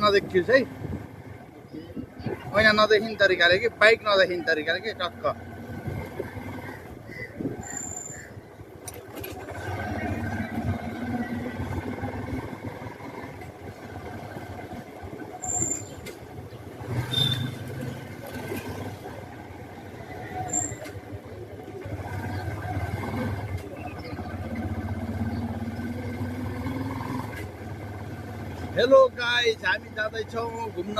नदेखियोस् है ऐना नदेखिने तरिकाले कि बाइक नदेखिने तरिकाले कि टक्क हेलो गाइस हामी जाँदैछौँ घुम्न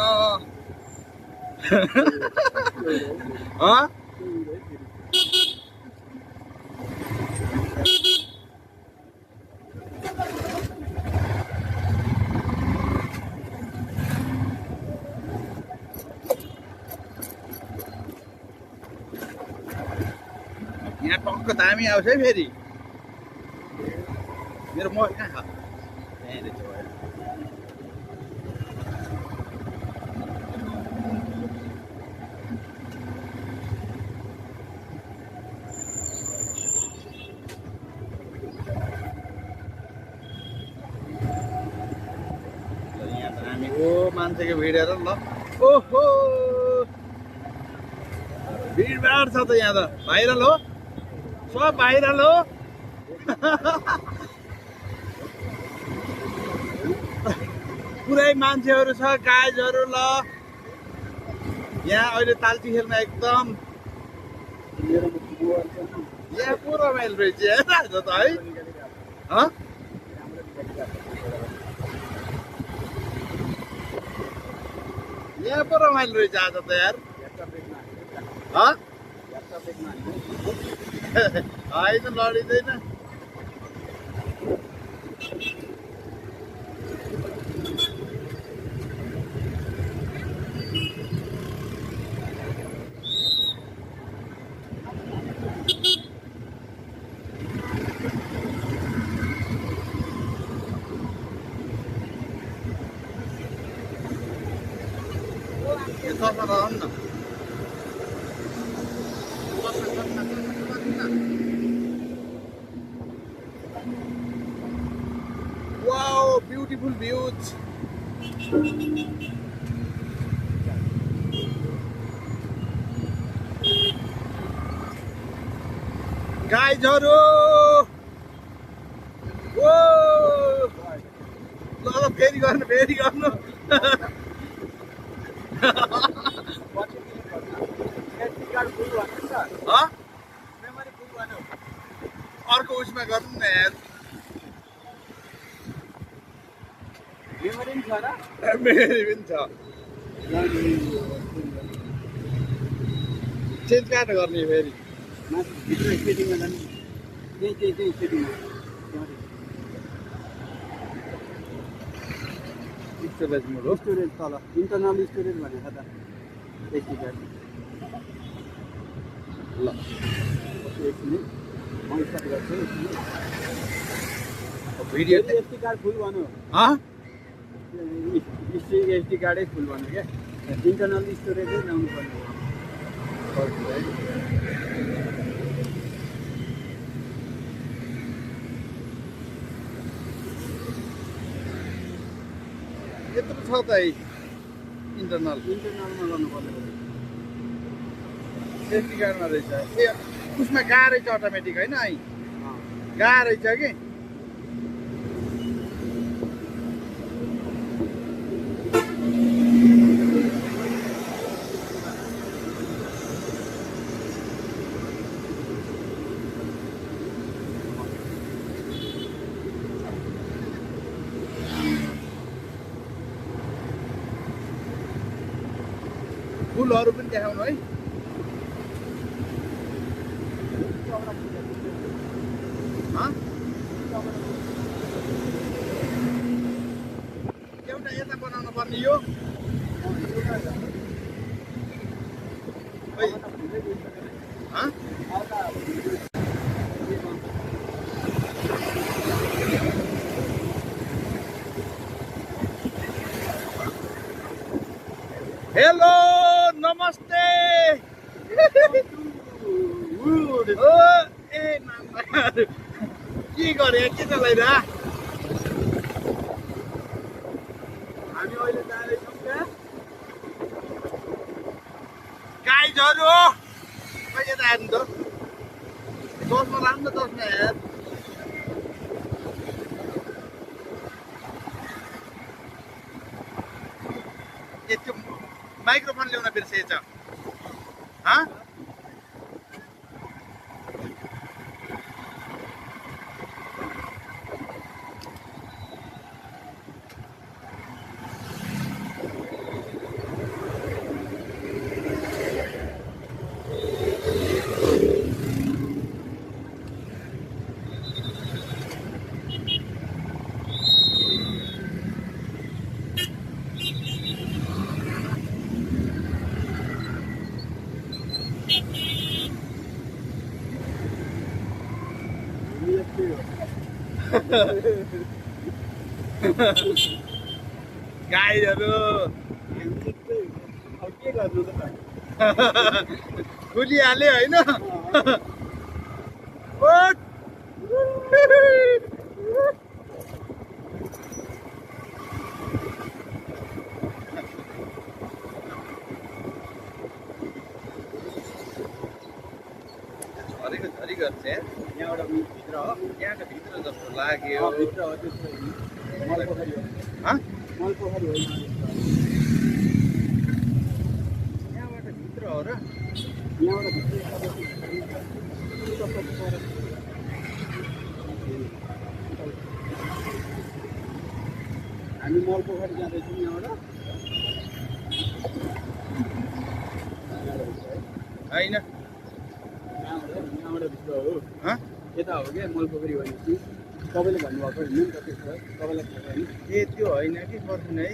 यहाँ टक्क दामी आउँछ है फेरि मेरो मोबाइल कहाँ छ त्यहीँ रहेछ मान्छेको भिड हेर न ओहो भिडभाड छ त यहाँ त भाइरल हो सब भाइरल हो पुरै मान्छेहरू छ गाइजहरू ल यहाँ अहिले तालची खेल्न एकदम यहाँ पो रमाइलो रहेछ हेर त है यहाँ पो रमाइलो रहेछ आज त यार होइन लडिँदैन Wow, beautiful views. Guys, whoa! Lot of very good. अर्को उसमा गर्नु न यार मेमोरी छ र मेमोरी पनि छ चेन्ज काट गर्ने फेरि भिडियो सेटिङमा जानु त्यही सेटिङमा स्टोरेज मोड हो स्टोरेज तल इन्टरनल स्टोरेज भनेको त एसडी कार्ड ल एक मिनेट म स्टार्ट गर्छु भिडियो एसडी कार्ड फुल भन्नु एसडी कार्डै फुल भन्नु क्या इन्टरनल स्टोरेजै ल्याउनु पर्ने यत्रो छ त इन्टरनलमा गर्नुपर्ने एसडी कार्डमा रहेछ ए उसमा गाह्रै छ अटोमेटिक होइन है गाह्रै छ कि फुलहरू पनि देखाउनु है एउटा यता बनाउनु पर्ने यो हेलो नमस्ते ए के गरे के चलाइरा हामी अहिले जाँदै गाडीहरू खै यता हेर्नु त चस्मा राम्रो चस्मा हेर त्यो माइक्रोफोन ल्याउन बिर्सेछ हाँ गाईहरू खुलिहाल्यो होइन झरेको झरी गर्छ यहाँबाट भित्र हो यहाँ त भित्र जस्तो लाग्यो भित्र हो त्यस्तो मलपोखरी हो यहाँबाट भित्र हो र यहाँबाट भित्र हामी मलपोखरी जाँदैछौँ यहाँबाट होइन यहाँबाट भित्र हो यता हो क्या मलपोखरी भनेपछि तपाईँले भन्नुभएको होइन नि त त्यसो तपाईँलाई थाहा छैन ए त्यो होइन कि पर्दैन है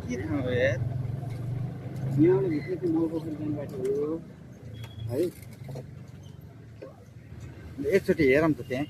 के ठाउँ हो यार यहाँबाट भित्र चाहिँ मलपोखरी जाने बाटो हो है एकचोटि हेरौँ त त्यहाँ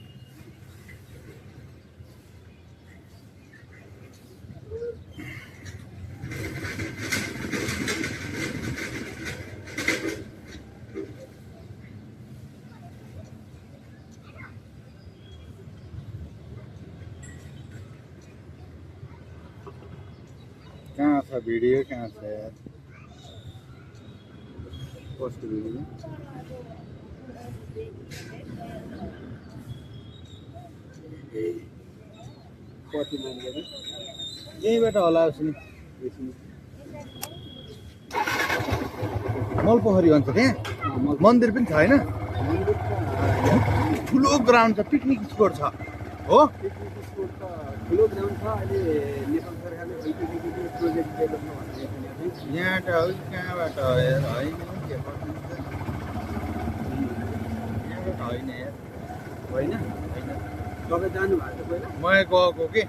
कहाँ छ भिडियो कहाँ छ यार पोस्ट भिडियो कति मान्छे यहीँबाट होला मलपोखरी भन्छ त्यहाँ मन्दिर पनि छ होइन ठुलो ग्राउन्ड छ पिकनिक स्पोट छ हो ठुलो ग्राउन्ड छ अहिले नेपाल सरकारले प्रोजेक्ट डेभलपमा भनेको यहाँ त कहाँबाट होइन यहाँबाट होइन यार होइन होइन तपाईँ जानु भएको छ पहिला म गएको कि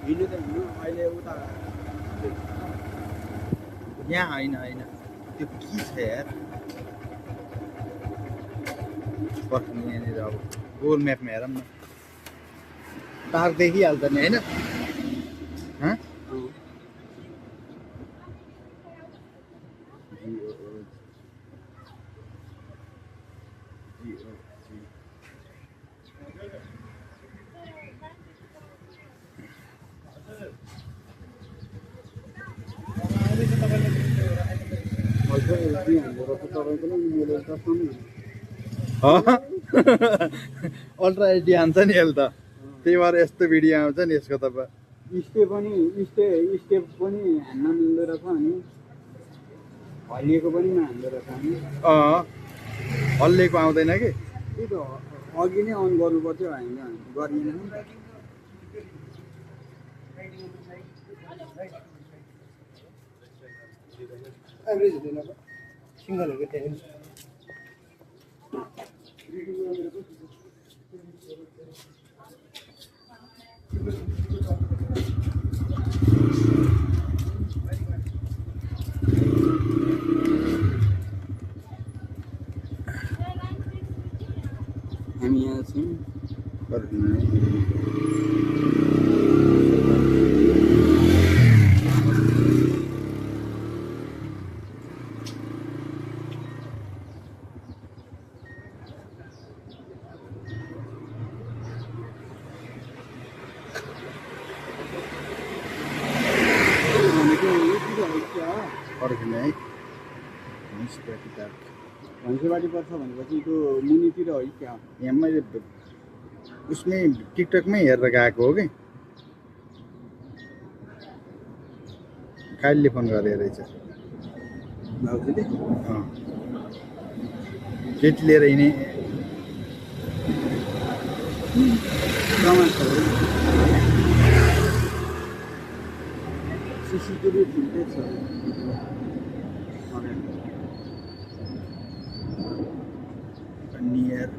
हिँड्नु त हिँड्नु अहिले उता यहाँ होइन होइन त्यो के छ यार पर्खिनु यहाँनिर अब गुगल म्यापमा हेरौँ न तार देखिहाल्छ नि होइन अल्ट्रा एचडी हान्छ नि अहिले त त्यही भएर यस्तो भिडियो आउँछ नि यसको तपाईँ स्टेप पनि हान्न मिल्दो रहेछ अनि हल्लिएको पनि नहान्दो रहेछ अनि हल्लिएको आउँदैन कि त्यही त अघि नै अन गर्नु पर्थ्यो हामीले गरिएन एभरेज हुँदैन सिङ्गलहरूको त्यहाँ हामी यहाँ छौँ पर्खिने है म्युनिसिपालिटी पार्क भैँसेबारी पर्छ भनेपछि त्यो मुनितिर है क्या यहाँ मैले उसमै टिकटकमै हेरेर गएको हो कि कालीले फोन गरे रहेछ भाउजूले केटी लिएर हिँडे सिसिटिभी फुटेज छ नियर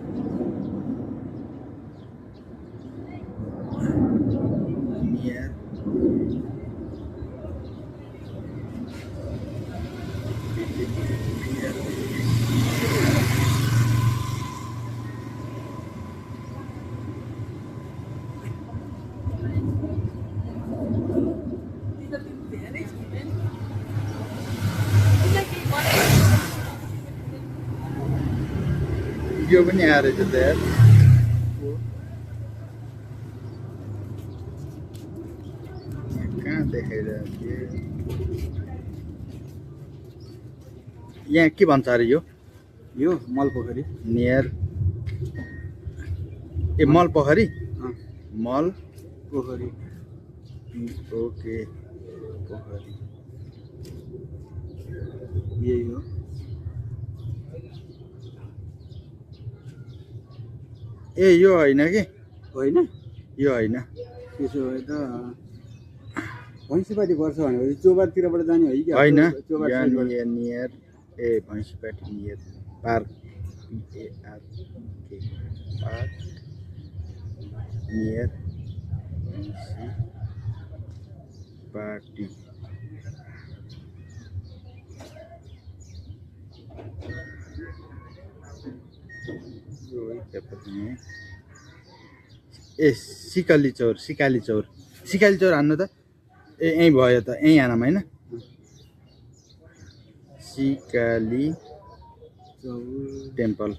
यो पनि आएर रहेछ त यार कहाँ देखाइरहेको थियो यहाँ के भन्छ अरे यो मलपोखरी नियर ए मल पोखरी मल पोखरी ओके पोखरी यही हो ए यो होइन कि होइन यो होइन त्यसो भए त भैँसीपाटी पर्छ भनेपछि चोबारतिरबाट जाने हो कि होइन चोबार नियर ए Bhainsipati near park park near Bhainsipati ए सिकाली चौर हान्नु त ए यहीँ भयो त यहीँ आनामा होइन सिकाली टेम्पल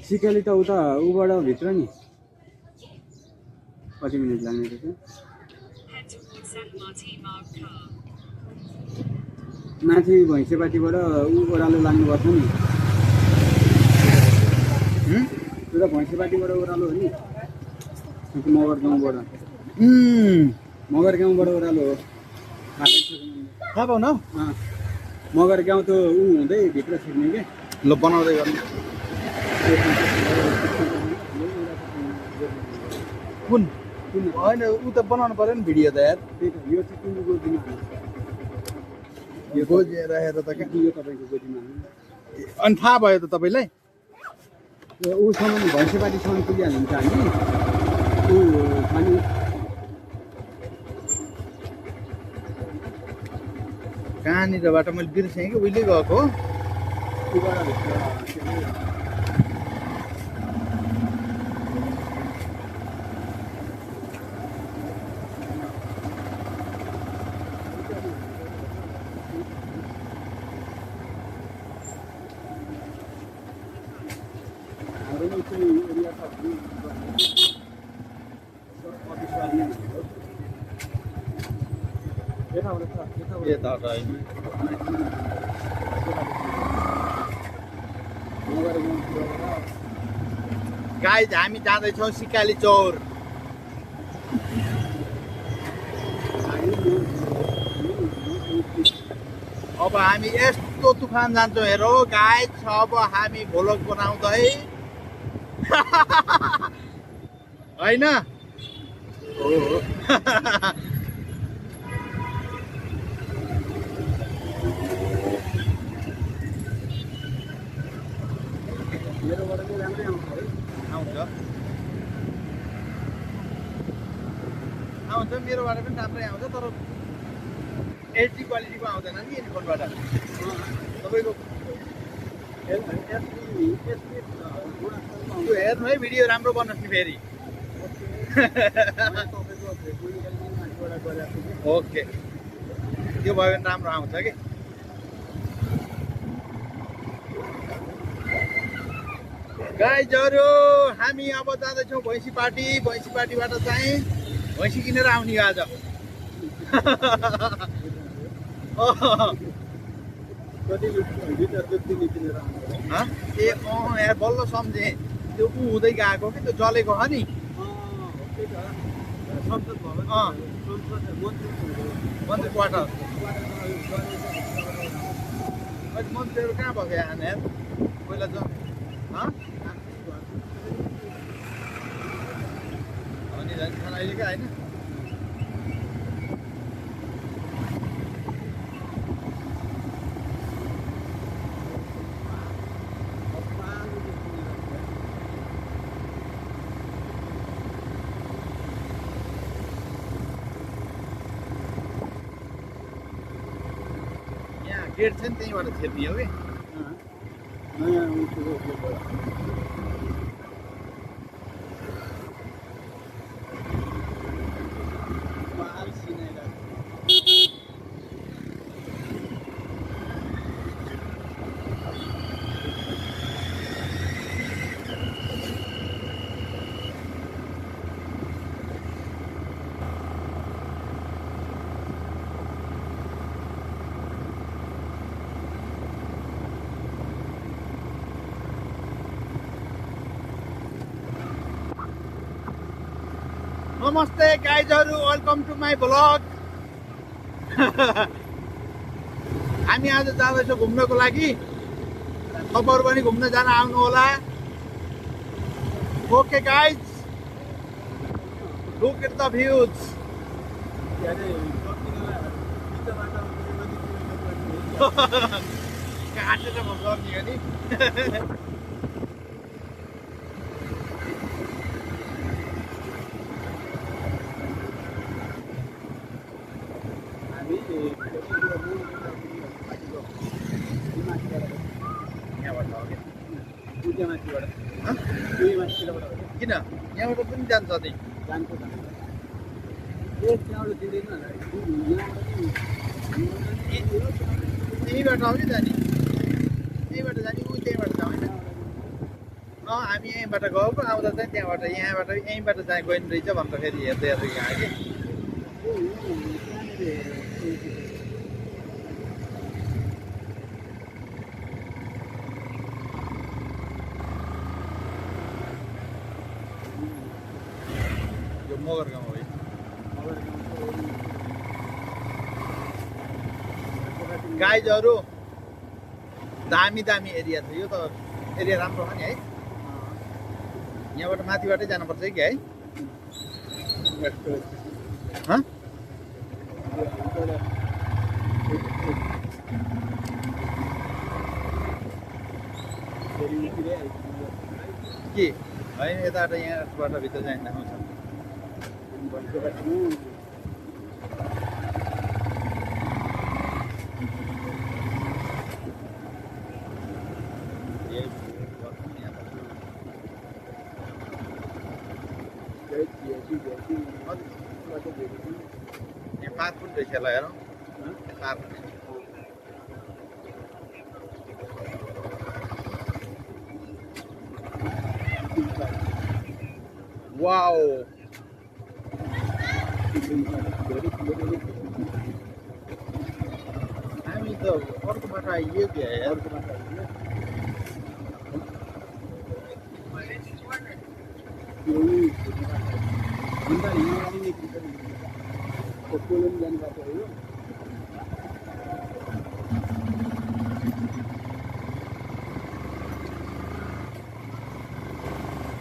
सिकाली त उता उबाट भित्र नि कति मिनट लाग्ने रहेछ माथि भैँसेपाटीबाट ओह्रालो लाग्नुपर्छ नि पुरा भैँसेपाटीबाट ओह्रालो हो नि मगर गाउँबाट ओह्रालो हो थाहा पाउन मगर गाउँ त ऊ हुँदै भित्र छिर्ने के ल बनाउँदै गर्नु कुन होइन ऊ त बनाउनु पर्यो नि भिडियो त यार त्यही त यो चाहिँ तिम्रो गोजीमा यो गोजी राखेर त यो तपाईँको गोजीमा अनि थाहा भयो त तपाईँलाई ऊसम्म भैँसेपाटीसम्म पुगिहाल्यो भने त हामी ऊ खाने कहाँनिरबाट मैले बिर्सेँ कि उहिले गएको हो गाइज हामी जाँदैछौँ सिकाली चौर अब हामी यस्तो तुफान जान्छौँ हेरौ गाइज अब हामी भ्लग बनाउँदै होइन आउँछ मेरोबाट पनि राम्रै आउँछ तर एचडी क्वालिटीको आउँदैन नि यस फोनबाट तपाईँको त्यो हेर्नु है भिडियो राम्रो बनोस् नि फेरि ओके त्यो भयो भने राम्रो आउँछ कि गाइजहरू हामी अब जाँदैछौँ भैँसी पार्टीबाट चाहिँ भैँसी किनेर आउने आज यहाँ बल्ल सम्झेँ त्यो हुँदै गएको कि त्यो जलेको हो नि मन्त्री क्वार्टर अहिले मन्त्रीहरू कहाँ भएको यहाँ यार पहिला अनि झन् खाना अहिले क्या होइन गेट छ नि त्यहीँबाट छिर्ने हो कि नमस्ते गाइजहरू वेलकम टु माई ब्लग हामी आज जाँदैछौँ घुम्नको लागि तपाईँहरू पनि घुम्न जान आउनु होला okay guys look at the views काटेर गर्ने हो नि किन यहाँबाट पनि जान्छ नि त्यहीँबाट हो कि जाने त्यहीँबाट जाने ऊ त्यहीँबाट छ होइन हामी यहीँबाट गएको आउँदा चाहिँ त्यहाँबाट यहाँबाट यहीँबाट चाहिँ गइन् रहेछ भनेर फेरि हेर्दै हेर्दै गएको कि मगर गाउँ हो गाइजहरू दामी दामी एरिया छ यो त एरिया राम्रो छ नि है यहाँबाट माथिबाटै जानुपर्छ कि है के होइन यताबाट यहाँबाट भित्र जाने आउँछ यहाँ पार्क पनि रहेछ होला हेरौँ पार्क वाओ हामी त अर्को बाटो आइयो क्या अर्को बाटो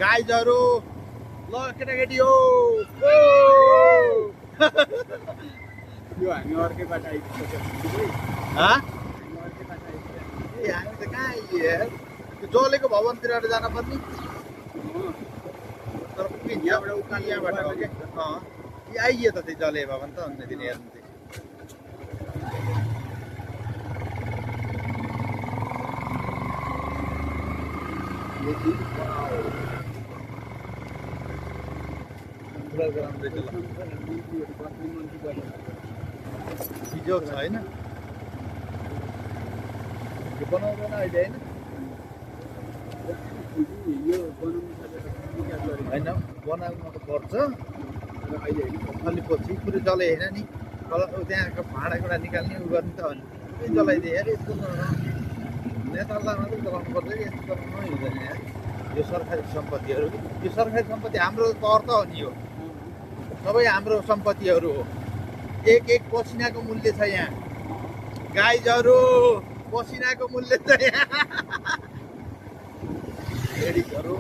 गाइजहरू ल केटाकेटी हो यो हामी अर्कै बाटो आइपुग्छ ए हामी त कहाँ आइयो त्यो जलेको भवनतिरबाट जान पर्ने तर यहाँबाट उकालो यहाँबाट हो क्या आइयो त त्यो जले भवन त अन्त फेरि हेर्नु चाहिँ हिजो छ होइन यो बनाउँदैन अहिले होइन यो बनाउनु सकेर विकास गरेको होइन बनाउनु त पर्छ र अहिले होइन अलि पछि कुरो चले होइन नि त्यहाँको भाँडाकुँडा निकाल्ने उ गर्ने त हो नि त्यही चलाइदिए अरे यस्तो नेतालाई मात्रै चलाउनु पर्छ कि यस्तो चलाउनु हुँदैन यार यो सरकारी सम्पत्तिहरू यो सरकारी सम्पत्ति हाम्रो तौर त हो नि यो सबै हाम्रो सम्पत्तिहरू हो एक एक पसिनाको मूल्य छ यहाँ गाइजहरू पसिनाको मूल्य छ यहाँ लेडिजहरू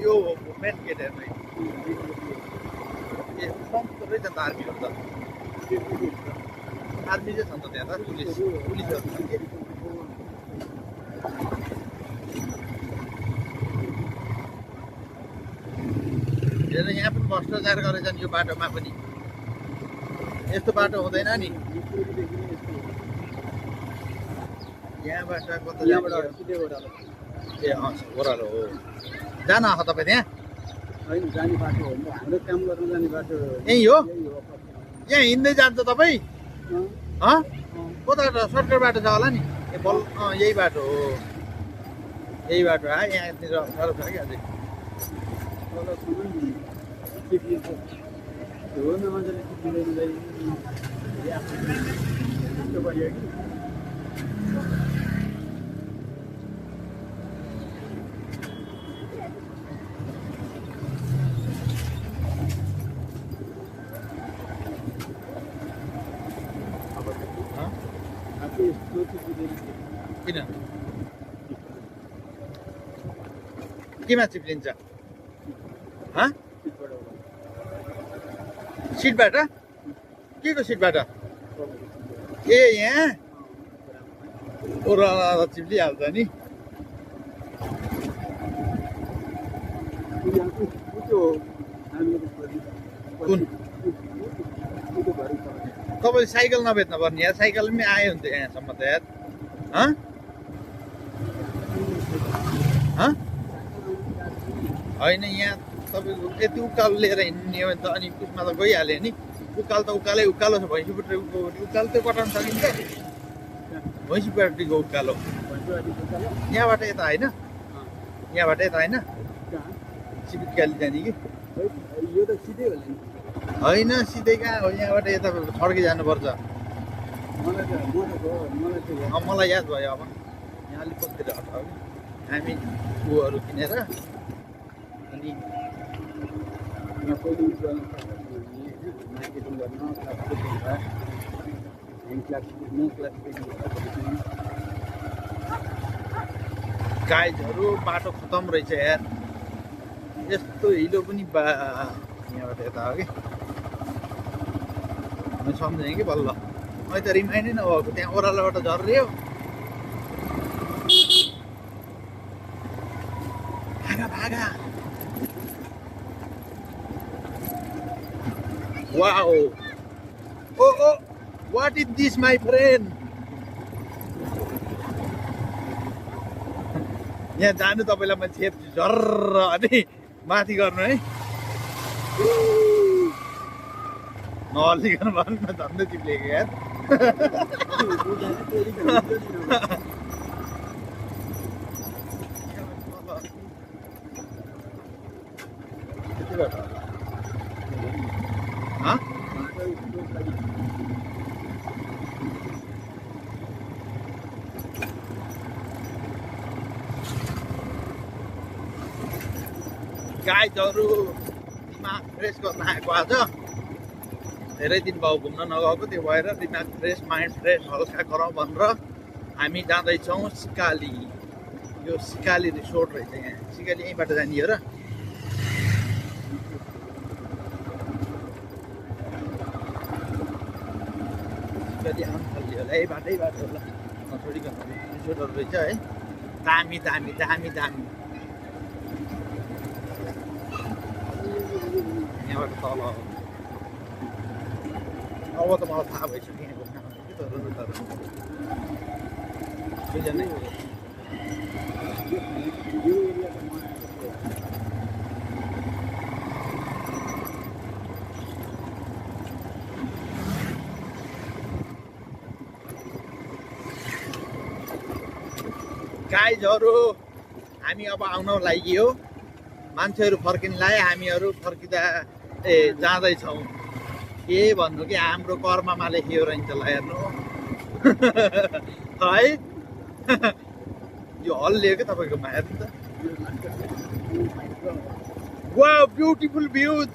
यो मेन गेट हेर्नु ए सम्पूर्ण रहेछ त आर्मीहरू त आर्मी चाहिँ छ नि त त्यहाँ त पुलिसहरू छ कि हेर्नु यहाँ पनि भ्रष्टाचार गरेछन् यो बाटोमा पनि यस्तो बाटो हुँदैन नि यहाँबाट कता यहाँबाट सिधै ओह्रालो ए ओह्रालो हो जान आएको तपाईँ त्यहाँ होइन जाने बाटो हो नि त हाम्रो काम गर्न जाने बाटो यहीँ हो यही हो यहाँ हिँड्दै जान्छ तपाईँ कता सर्टकट बाटो छ होला नि ए बल यही बाटो हो यही बाटो यहाँनिर साह्रो छ कि अझै तलसम्म सिक्लिन्छ हो न मजाले सिक्लिँदैन यस्तो गरियो कि किन केमा चिप्लिन्छ सिटबाट के को सिटबाट ए यहाँ ओह्रालो चिप्लिहाल्छ नि कुन तपाईँ साइकल नबेच्न पर्ने यार साइकल पनि आयो हुन्थ्यो यहाँसम्म त यार होइन यहाँ तपाईँको यति उकालो लिएर हिँड्ने हो भने त अनि उसमा त गइहाल्यो नि उकालो त उकालो छ भैँसीपट्टि उकालो त्यो कटाउन सकिन्छ भैँसीपट्टिको उकालो यहाँबाट यता होइन यहाँबाट यता होइन सिपिटकाली जाने कि यो त सिधै होला नि होइन सिधै कहाँ हो यहाँबाट यता छड्के जानुपर्छ मलाई याद भयो अब यहाँ अलिक पतिर हटाऊ हामी ऊहरू किनेर अनि मार्केटिङ गर्न गाइजहरू बाटो खतम रहेछ यार यस्तो हिलो पनि यहाँबाट यता हो कि हामी सम्झेँ कि बल्ल मैले त रिमाइन्डै नभएको त्यहाँ ओह्रालोबाट झर्रियो भागा भागा wow oh what is this my friend यहाँ जानु तपाईँलाई म छेप्छु झर्र अनि माथि गर्नु है नहल्लिकन भन्नु न झन्डै चिप्लेको यार गाइजहरू दिमाग फ्रेस गर्न आएको आज धेरै दिन भयो घुम्न नगएको त्यो भएर दिमाग फ्रेस माइन्ड फ्रेस हल्का गरौँ भनेर हामी जाँदैछौँ सिकाली यो सिकाली रिसोर्ट रहेछ यहाँ सिकाली यहीँबाट जाने हो र सिकाली आउनु थाल्यो होला यही बाटैबाट होला नछोडिकन रिसोर्टहरू रहेछ है दामी दामी दामी दामी यहाँबाट तल अब त मलाई थाहा भइसक्यो यहाँको खाना कि तर दुईजनै गाइजहरू हामी अब आउन लागि मान्छेहरू फर्किन लाए हामीहरू फर्किँदा जाँदैछौँ के भन्नु कि हाम्रो कर्ममा लेखियो रहन्छ ल हेर्नु है यो हल लियो क्या तपाईँकोमा हेर्नु त वाउ ब्युटिफुल भ्युज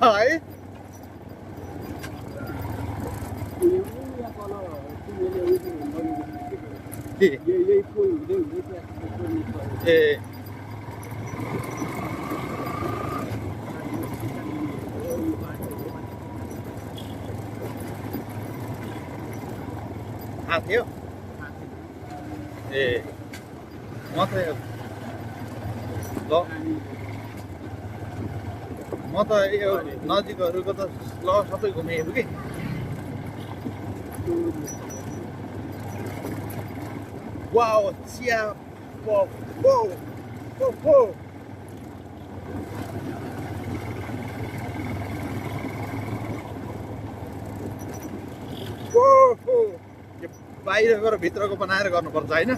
है यही फुल हुँदै हुँदै त्यहाँ ए थाहा थियो ए म त ल म त यो नजिकहरूको त ल सबै घुमेको कि वाउ चिया बाहिर गएर भित्रको बनाएर गर्नुपर्छ होइन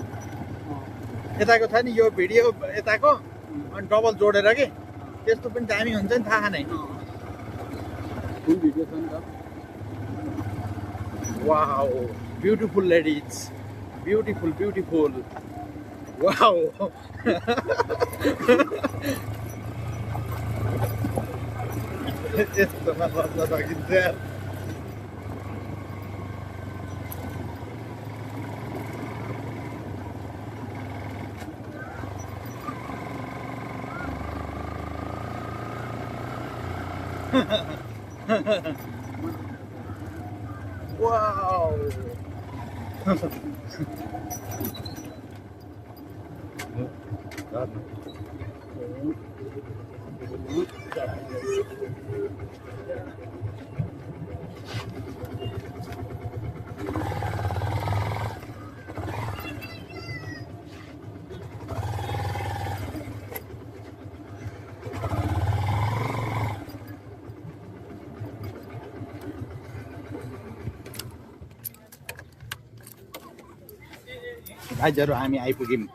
यताको छ नि यो भिडियो यताको अनि डबल जोडेर के त्यस्तो पनि दामी हुन्छ नि थाहा नै फुल भिडियो छ नि त wow beautiful ladies beautiful beautiful wow यस्तोमा बस्न सकिन्छ यार wow गाइजहरू हामी आइपुग्यौँ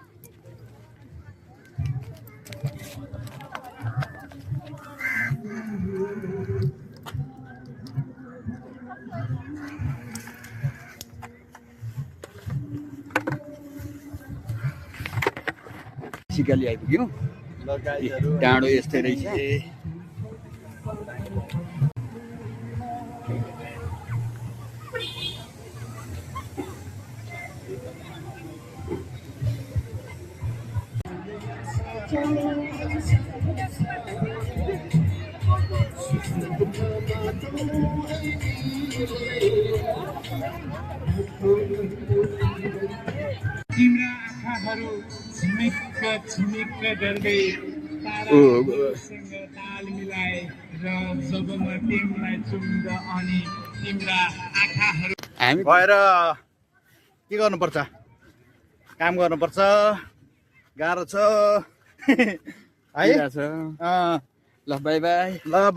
सिकाली आइपुग्यौँ ल गाइजहरू डाँडो यस्तै रहेछ तिम्रा आँखाहरू झिमिक्क झिमिक्क गर्दै तारासँग ताल मिलाए र जब म तिमीलाई चुम्द अनि तिम्रा आँखाहरू हामी भएर के गर्नुपर्छ काम गर्नुपर्छ गाह्रो छ है ल बाई बाई ल